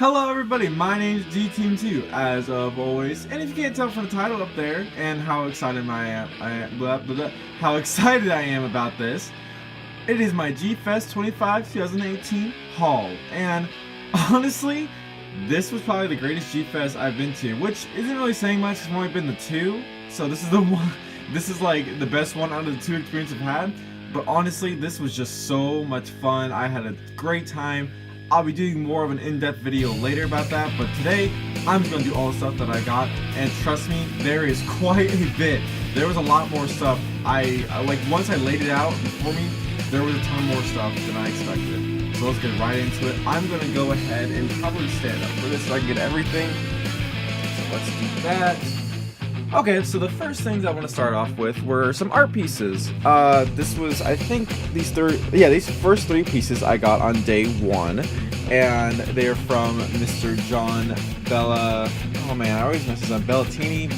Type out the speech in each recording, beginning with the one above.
Hello everybody, my name is G-Team2, as of always, and if you can't tell from the title up there, and how excited how excited I am about this, it is my G-Fest 25 2018 haul, and honestly, this was probably the greatest G-Fest I've been to, which isn't really saying much, because I've only been to two, so this is the one, this is like the best one out of the two experiences I've had, but honestly, this was just so much fun. I had a great time. I'll be doing more of an in-depth video later about that, but today I'm just going to do all the stuff that I got, and trust me, there is quite a bit. There was a lot more stuff. Like once I laid it out before me, there was a ton more stuff than I expected. So let's get right into it. I'm going to go ahead and probably stand up for this so I can get everything. So let's do that. Okay, so the first things I want to start off with were some art pieces. This was, I think, these first three pieces I got on day one, and they're from Mr. John Bella. Oh man, I always mess this up. Bellatoni.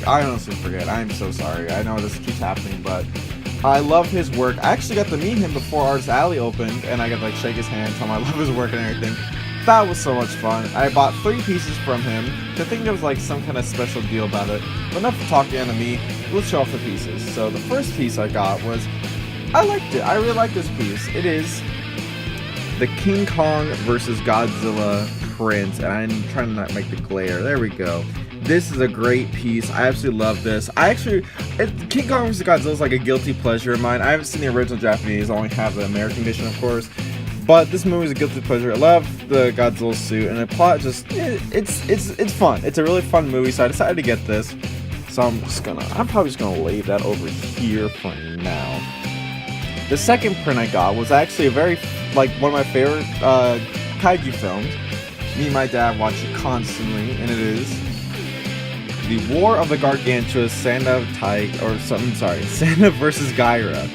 I honestly forget. I'm so sorry. I know this keeps happening, but I love his work. I actually got to meet him before Artist Alley opened, and I got to like shake his hand, tell him I love his work and everything. That was so much fun. I bought 3 pieces from him. I think there was like some kind of special deal about it. But enough to talk to me. Let's show off the pieces. So the first piece I got was, I liked it. I really like this piece. It is the King Kong versus Godzilla print, and I'm trying to not make the glare. There we go. This is a great piece. I absolutely love this. King Kong vs. Godzilla is like a guilty pleasure of mine. I haven't seen the original Japanese. I only have the American edition, of course. But this movie is a guilty pleasure. I love the Godzilla suit, and the plot it's fun. It's a really fun movie, so I decided to get this. So I'm probably just gonna leave that over here for now. The second print I got was actually one of my favorite kaiju films. Me and my dad watch it constantly, and it is The War of the Gargantua, Santa versus Gyra.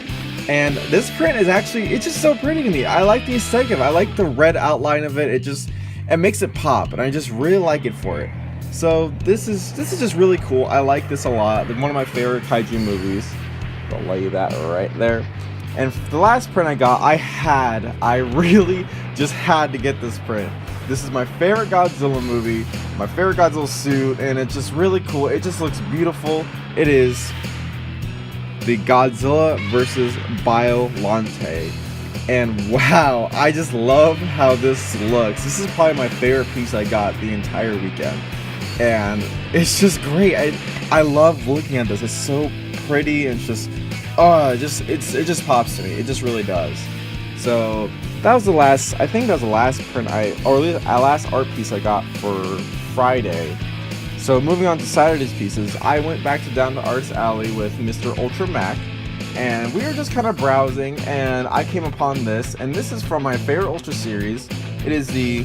And this print is it's just so pretty to me. I like the aesthetic of it. I like the red outline of it. It makes it pop, and I just really like it for it. So this is just really cool. I like this a lot. It's one of my favorite kaiju movies. I'll lay that right there. And the last print I got, I really just had to get this print. This is my favorite Godzilla movie, my favorite Godzilla suit, and it's just really cool. It just looks beautiful. It is the Godzilla vs. Biollante, and wow, I just love how this looks. This is probably my favorite piece I got the entire weekend, and it's just great. I love looking at this. It's so pretty, and it just pops to me. It just really does. So that was the last. I think that was the last print last art piece I got for Friday. So moving on to Saturday's pieces, I went back down to Artist Alley with Mr. Ultra Mac, and we were just kind of browsing, and I came upon this, and this is from my favorite Ultra series. It is the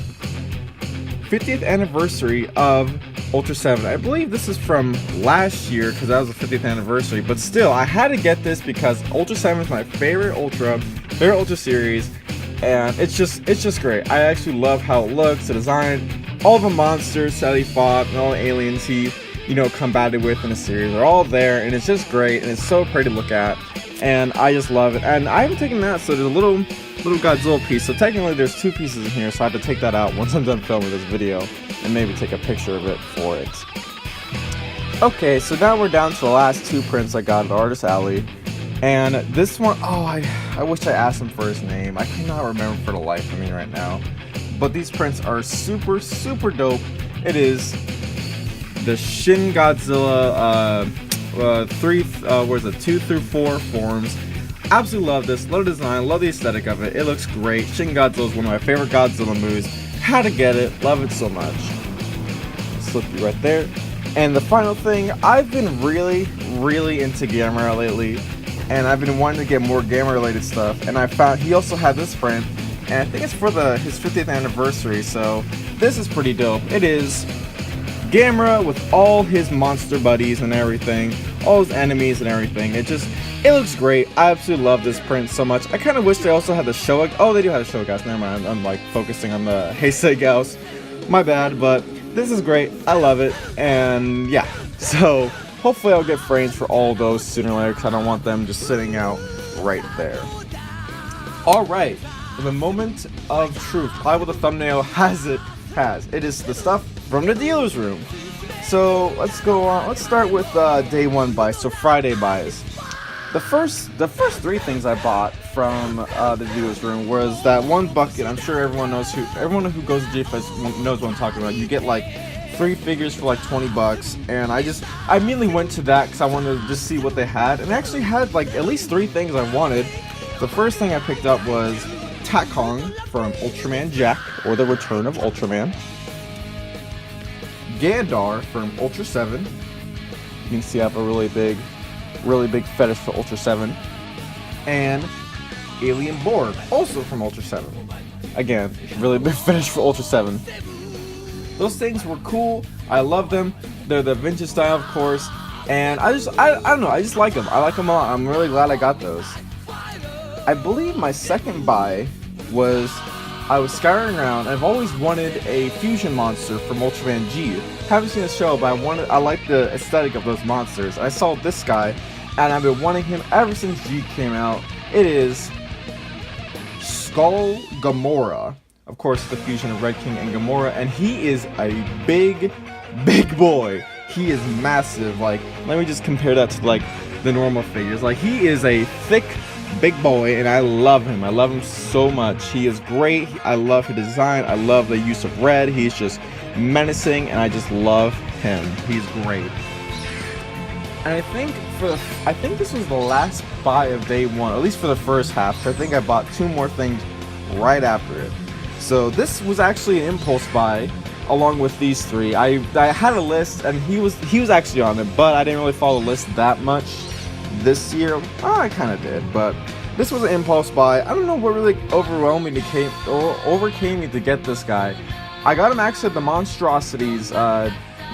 50th anniversary of Ultra 7. I believe this is from last year, because that was the 50th anniversary, but still, I had to get this because Ultra 7 is my favorite Ultra series, and it's just great. I actually love how it looks, the design. All the monsters that he fought and all the aliens he, combated with in the series are all there, and it's just great, and it's so pretty to look at, and I just love it. And I haven't taken that, so there's a little Godzilla piece, so technically there's 2 pieces in here, so I have to take that out once I'm done filming this video, and maybe take a picture of it for it. Okay, so now we're down to the last 2 prints I got at Artist Alley, and this one, I wish I asked him for his name. I cannot remember for the life of me right now. But these prints are super, super dope. It is the Shin Godzilla 2 through 4 forms. Absolutely love this. Love the design. Love the aesthetic of it. It looks great. Shin Godzilla is one of my favorite Godzilla movies. Had to get it. Love it so much. Slip you right there. And the final thing, I've been really, really into Gamera lately, and I've been wanting to get more Gamera-related stuff. And I found he also had this print. And I think it's for his 50th anniversary, so this is pretty dope. It is Gamera with all his monster buddies and everything, all his enemies and everything. It looks great. I absolutely love this print so much. I kind of wish they also had the Showa. Oh, they do have the Showa Gauss. Never mind. I'm like focusing on the Heisei Gauss. My bad, but this is great. I love it, and yeah. So hopefully I'll get frames for all those sooner or later, because I don't want them just sitting out right there. Alright, the moment of truth. Probably what the thumbnail has. It is the stuff from the dealer's room. So let's go on. Let's start with day one buys. So Friday buys. The first three things I bought from the dealer's room was that one bucket. I'm sure everyone who goes to XXV knows what I'm talking about. You get like 3 figures for like 20 bucks, and I immediately went to that because I wanted to just see what they had, and they actually had like at least 3 things I wanted. The first thing I picked up was Kong from Ultraman Jack, or the Return of Ultraman. Gandar from Ultra 7. You can see I have a really big fetish for Ultra 7. And Alien Borg, also from Ultra 7. Again, really big fetish for Ultra 7. Those things were cool. I love them. They're the vintage style, of course. And I don't know, I just like them. I like them a lot. I'm really glad I got those. I believe my second buy was, I was scouring around, and I've always wanted a fusion monster from Ultraman G. Haven't seen the show, but I like the aesthetic of those monsters. I saw this guy, and I've been wanting him ever since G came out. It is Skull Gamora. Of course, the fusion of Red King and Gamora, and he is a big boy. He is massive. Like, let me just compare that to like the normal figures. Like, he is a thick, big boy, and I love him. I love him so much. He is great. I love his design. I love the use of red. He's just menacing, and I just love him. He's great. And I think this was the last buy of day one, at least for the first half. I think I bought 2 more things right after it. So this was actually an impulse buy, along with these 3. I had a list, and he was actually on it, but I didn't really follow the list that much this year. I kind of did, but this was an impulse buy. I don't know what really overcame me to get this guy. I got him actually at the Monstrosities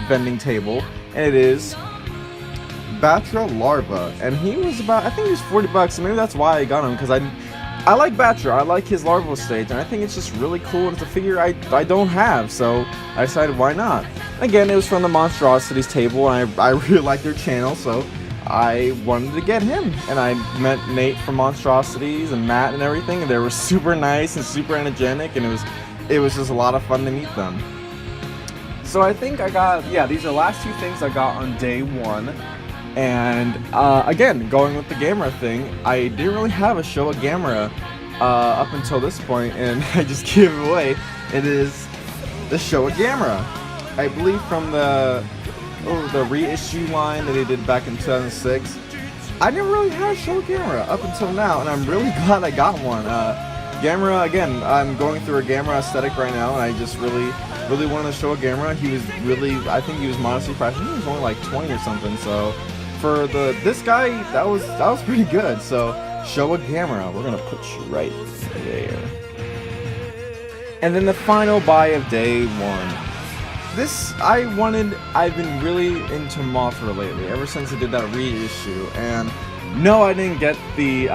vending table, and it is Batra Larva, and he was about, I think he was 40 bucks, and maybe that's why I got him, because I like Batra, I like his larval stage, and I think it's just really cool, and it's a figure I don't have, so I decided why not. Again, it was from the Monstrosities table, and I really like their channel, so I wanted to get him, and I met Nate from Monstrosities and Matt and everything, and they were super nice and super energetic, and it was just a lot of fun to meet them. So I think I got, yeah, these are the last 2 things I got on day 1. And again, going with the Gamera thing, I didn't really have a Showa Gamera up until this point, and I just gave it away. It is the Showa Gamera. I believe from the reissue line that they did back in 2006. I never really had a Showa Gamera up until now, and I'm really glad I got one. Gamera, again, I'm going through a Gamera aesthetic right now, and I just really wanted to show a Gamera. He was really, I think he was modestly priced. I think he was only like 20 or something, so for this guy, that was pretty good. So show a Gamera. We're gonna put you right there. And then the final buy of day 1. This, I've been really into Mothra lately, ever since I did that reissue, and no, I didn't get the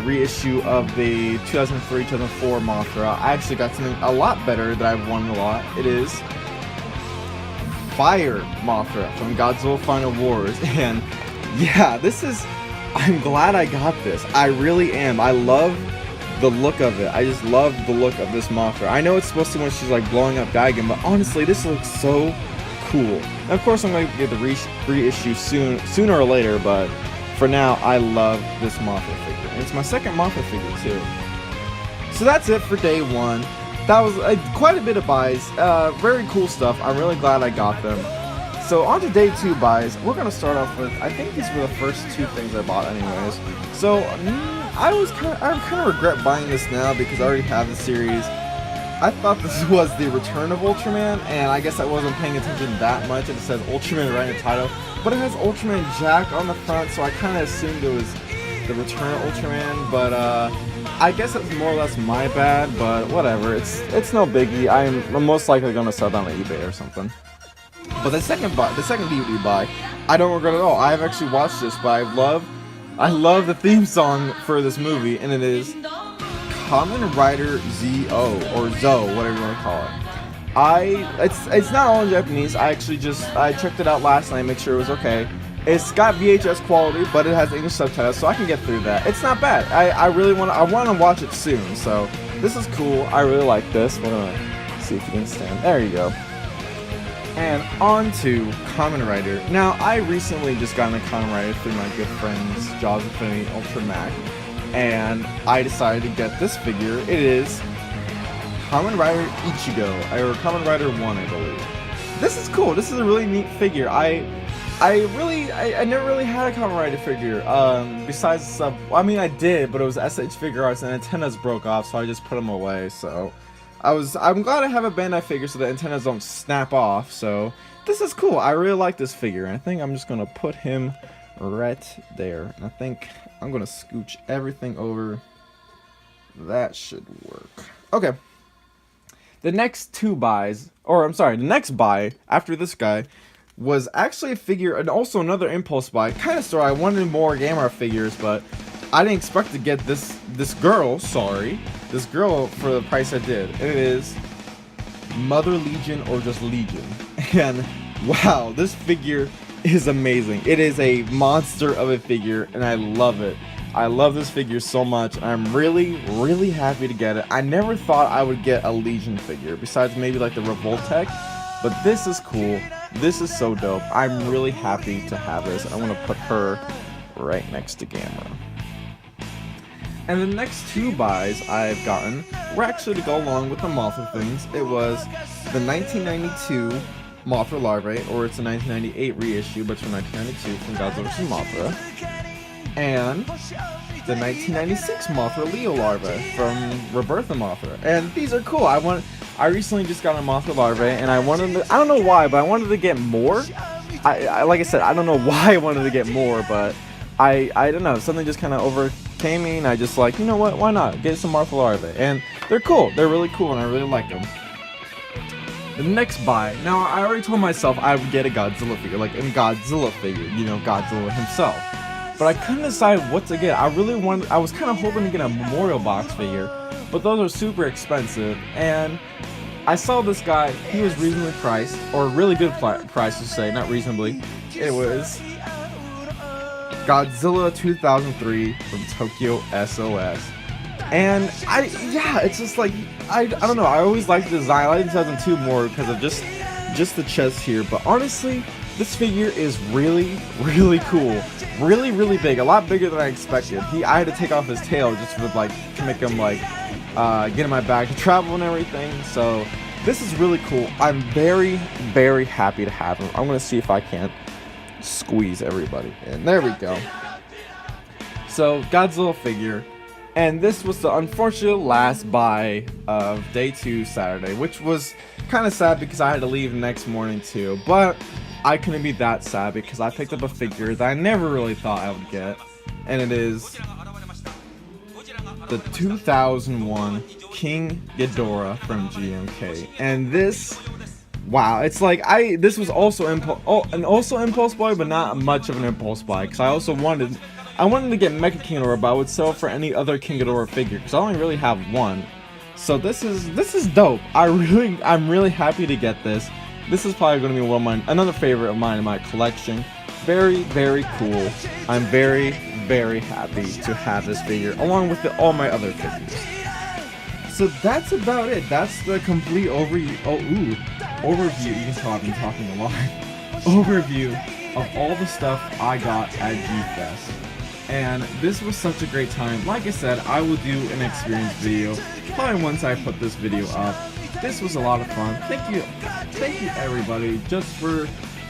reissue of the 2003-2004 Mothra. I actually got something a lot better that I've wanted a lot. It is Fire Mothra from Godzilla Final Wars, and yeah, I'm glad I got this. I really am. I love the look of it. I just love the look of this Mothra. I know it's supposed to when she's like blowing up Gigan, but honestly, this looks so cool. And of course, I'm going to get the reissue sooner or later, but for now, I love this Mothra figure. And it's my second Mothra figure, too. So that's it for day 1. That was quite a bit of buys. Very cool stuff. I'm really glad I got them. So on to day 2 buys. We're going to start off with, I think these were the first 2 things I bought anyways. So I kind of regret buying this now because I already have the series. I thought this was the Return of Ultraman, and I guess I wasn't paying attention that much. It says Ultraman right in the title, but it has Ultraman Jack on the front, so I kind of assumed it was the Return of Ultraman, but I guess it's more or less my bad, but whatever, it's no biggie. I'm most likely going to sell that on eBay or something. But the second DVD buy, I don't regret at all. I have actually watched this, but I love the theme song for this movie, and it is Kamen Rider Z-O, or Zo, whatever you want to call it. It's not all in Japanese. I checked it out last night, make sure it was okay. It's got VHS quality, but it has English subtitles, so I can get through that. It's not bad. I want to watch it soon. So this is cool. I really like this. We're gonna see if you can stand. There you go. And on to Kamen Rider. Now, I recently just got into Kamen Rider through my good friends Jaws Infinity Ultra Mac, and I decided to get this figure. It is Kamen Rider Ichigo, or Kamen Rider 1, I believe. This is cool. This is a really neat figure. I never really had a Kamen Rider figure. Besides sub, well, I mean I did, but it was SH Figure Arts and antennas broke off, so I just put them away. So I'm glad I have a Bandai figure so the antennas don't snap off. So this is cool. I really like this figure. I think I'm just gonna put him right there. And I think I'm gonna scooch everything over. That should work. Okay. The next two buys, or I'm sorry, the next buy after this guy was actually a figure, and also another impulse buy. Kind of story. I wanted more Gamera figures, but I didn't expect to get this girl for the price I did. And it is Mother Legion, or just Legion. And wow, this figure is amazing. It is a monster of a figure, and I love it. I love this figure so much. I'm really, really happy to get it. I never thought I would get a Legion figure, besides maybe like the Revoltech, but this is cool. This is so dope. I'm really happy to have this. I want to put her right next to Gamera. And the next two buys I've gotten were actually to go along with the Mothra things. It was the 1992 Mothra Larvae, or it's a 1998 reissue, but it's from 1992 from Godzilla vs. Mothra. And the 1996 Mothra Leo Larvae from Rebirth of Mothra. And these are cool. I recently just got a Mothra Larvae, and I don't know why, but I wanted to get more. Like I said, I don't know why I wanted to get more, but I don't know, something just kind of overcame me, and I just like, you know what, why not get some Mothra Larvae? And they're cool. They're really cool, and I really like them. The next buy, now I already told myself I would get a Godzilla figure, like a Godzilla figure, you know, Godzilla himself. But I couldn't decide what to get. I was kind of hoping to get a Memorial Box figure, but those are super expensive. And I saw this guy, he was reasonably priced, or really good price to say, not reasonably. It was Godzilla 2003 from Tokyo SOS. And it's just like, I don't know, I always liked the design. I like 2002 more because of just the chest here, but honestly, this figure is really, really cool. Really, really big. A lot bigger than I expected. I had to take off his tail just for like to make him like get in my bag to travel and everything. So this is really cool. I'm very, very happy to have him. I'm gonna see if I can't squeeze everybody in. There we go. So Godzilla figure. And this was the unfortunate last buy of day 2 Saturday, which was kind of sad because I had to leave the next morning too. But I couldn't be that sad because I picked up a figure that I never really thought I would get, and it is the 2001 King Ghidorah from GMK. And this, wow, it's like this was also impulse buy, but not much of an impulse buy because I wanted to get Mecha King Ghidorah, but I would sell for any other King Ghidorah figure because I only really have one. So this is dope. I'm really happy to get this. This is probably going to be another favorite of mine in my collection. Very, very cool. I'm very, very happy to have this figure along with all my other figures. So that's about it. That's the complete overview. You can tell I've been talking a lot. Overview of all the stuff I got at G-Fest. And this was such a great time. Like I said, I will do an experience video probably once I put this video up. This was a lot of fun. Thank you everybody, just for,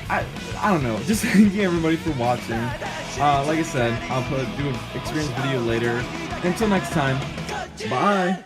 I don't know, just thank you everybody for watching. Like I said, I'll do an experience video later. Until next time, bye!